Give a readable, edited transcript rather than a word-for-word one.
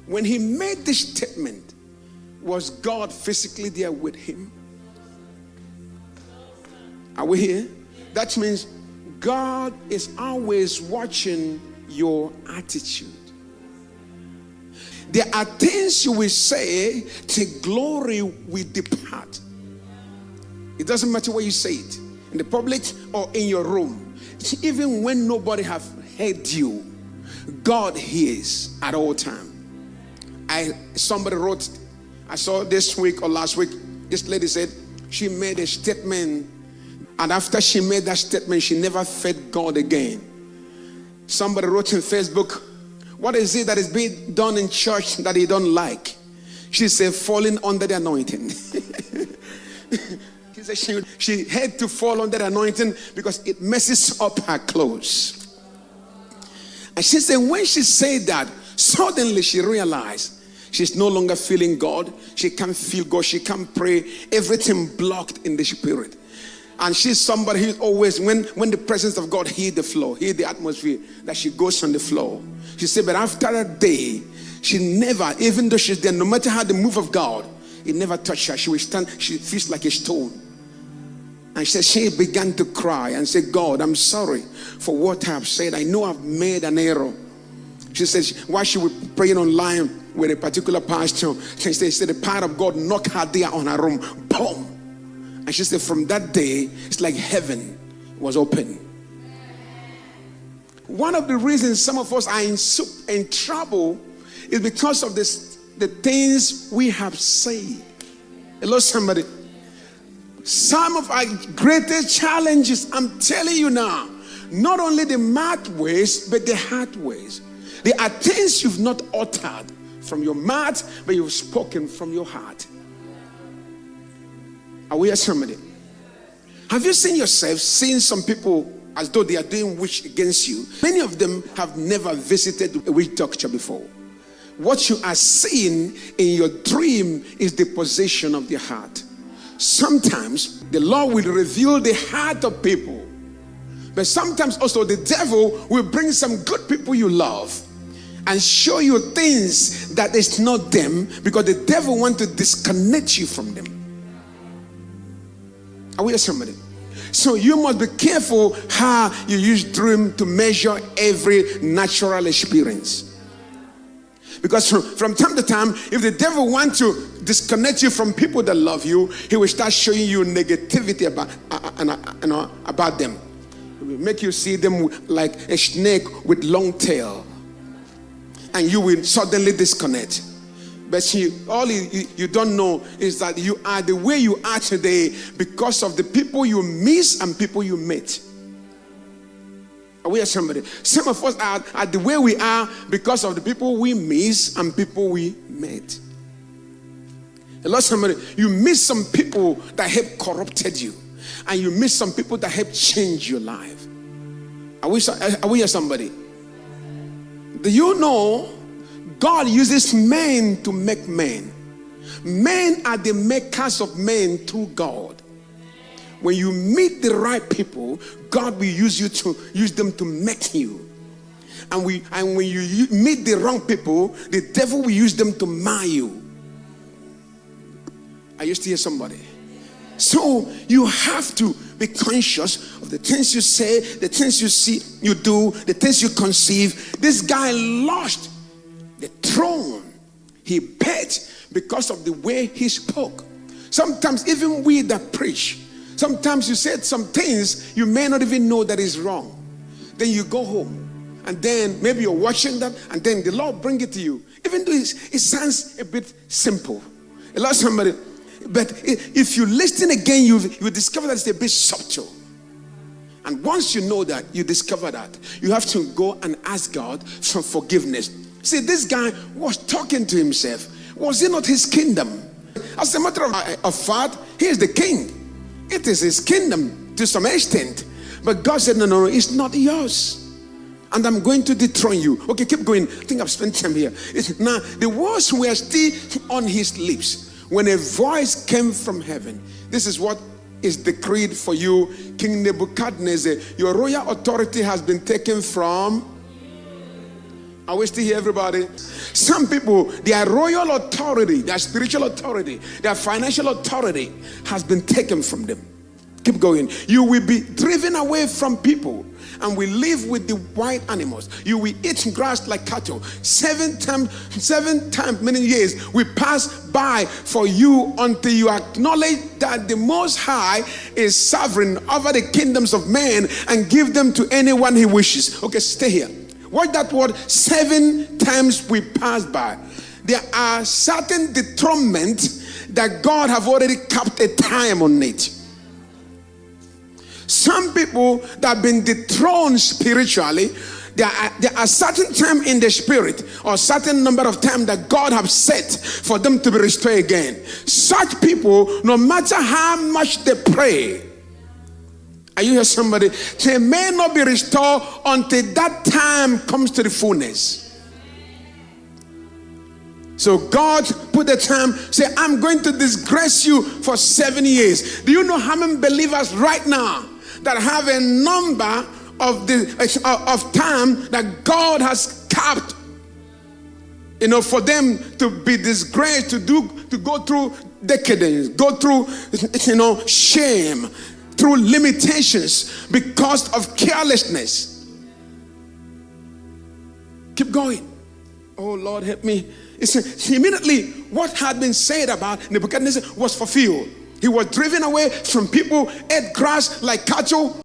When he made this statement, was God physically there with him? Are we here? That means God is always watching your attitude. There are things you will say, till glory will depart. It doesn't matter where you say it, in the public or in your room. Even when nobody have heard you, God hears at all times. Somebody wrote, I saw this week or last week, this lady said she made a statement, and after she made that statement, she never fed God again. Somebody wrote in Facebook, what is it that is being done in church that you don't like? She said, falling under the anointing. She said she had to fall under the anointing because it messes up her clothes. And she said when she said that, suddenly she realized she's no longer feeling God. She can't feel God. She can't pray. Everything blocked in the spirit. And she's somebody who's always, when the presence of God hit the floor, hit the atmosphere, that she goes on the floor. She said, but after that day, she never, even though she's there, no matter how the move of God, it never touched her. She will stand, she feels like a stone. And she said she began to cry and say, God, I'm sorry for what I've said. I know I've made an error. She says, while she was praying online with a particular pastor, she said the power of God knocked her there on her room. Boom. And she said from that day, it's like heaven was open. One of the reasons some of us are in trouble is because of the things we have said. Hello, somebody. Some of our greatest challenges, I'm telling you now, not only the mouth ways, but the heart ways. There are things you've not uttered from your mouth, but you've spoken from your heart. Are we here, somebody? Have you seen yourself seeing some people as though they are doing witch against you? Many of them have never visited a witch doctor before. What you are seeing in your dream is the position of their heart. Sometimes the Lord will reveal the heart of people, but sometimes also the devil will bring some good people you love and show you things that is not them, because the devil wants to disconnect you from them. Are we somebody? So you must be careful how you use dream to measure every natural experience. Because from time to time, if the devil wants to disconnect you from people that love you, he will start showing you negativity about them. He will make you see them like a snake with long tail, and you will suddenly disconnect. But all you don't know is that you are the way you are today because of the people you miss and people you met. Are we somebody? Some of us are the way we are because of the people we miss and people we met. Hello, somebody. You miss some people that have corrupted you, and you miss some people that have changed your life. Are we here, somebody? Do you know God uses men to make men? Men are the makers of men through God. When you meet the right people, God will use them to make you. And when you meet the wrong people, the devil will use them to mar you. Are you still here, somebody? So you have to be conscious of the things you say, the things you see, you do, the things you conceive. This guy lost the throne. He bet because of the way he spoke. Sometimes even we that preach, sometimes you said some things you may not even know that is wrong. Then you go home, and then maybe you're watching that, and then the Lord bring it to you. Even though it sounds a bit simple. A lot of somebody, but if you listen again, you discover that it's a bit subtle. And once you know that, you discover that, you have to go and ask God for forgiveness. See, this guy was talking to himself. Was it not his kingdom? As a matter of fact, he is the king. It is his kingdom to some extent. But God said, no, it's not yours. And I'm going to dethrone you. Okay, keep going. I think I've spent time here. Now, the words were still on his lips when a voice came from heaven. This is what is decreed for you, King Nebuchadnezzar. Your royal authority has been taken from Are we still here, everybody? Some people, their royal authority, their spiritual authority, their financial authority has been taken from them. Keep going. You will be driven away from people and will live with the wild animals. You will eat grass like cattle. Seven times many years will pass by for you until you acknowledge that the Most High is sovereign over the kingdoms of men and give them to anyone he wishes. Okay, stay here. Watch that word, 7 times we pass by. There are certain dethronement that God have already capped a time on it. Some people that have been dethroned spiritually, there are certain time in the spirit or certain number of time that God have set for them to be restored again. Such people, no matter how much they pray, are you here, somebody? They may not be restored until that time comes to the fullness. So God put the time, say, I'm going to disgrace you for 7 years. Do you know how many believers right now that have a number of time that God has capped, for them to be disgraced, to go through decadence, go through, shame, through limitations because of carelessness. Keep going. Oh Lord, help me. It's immediately what had been said about Nebuchadnezzar was fulfilled. He was driven away from people, ate grass like cattle.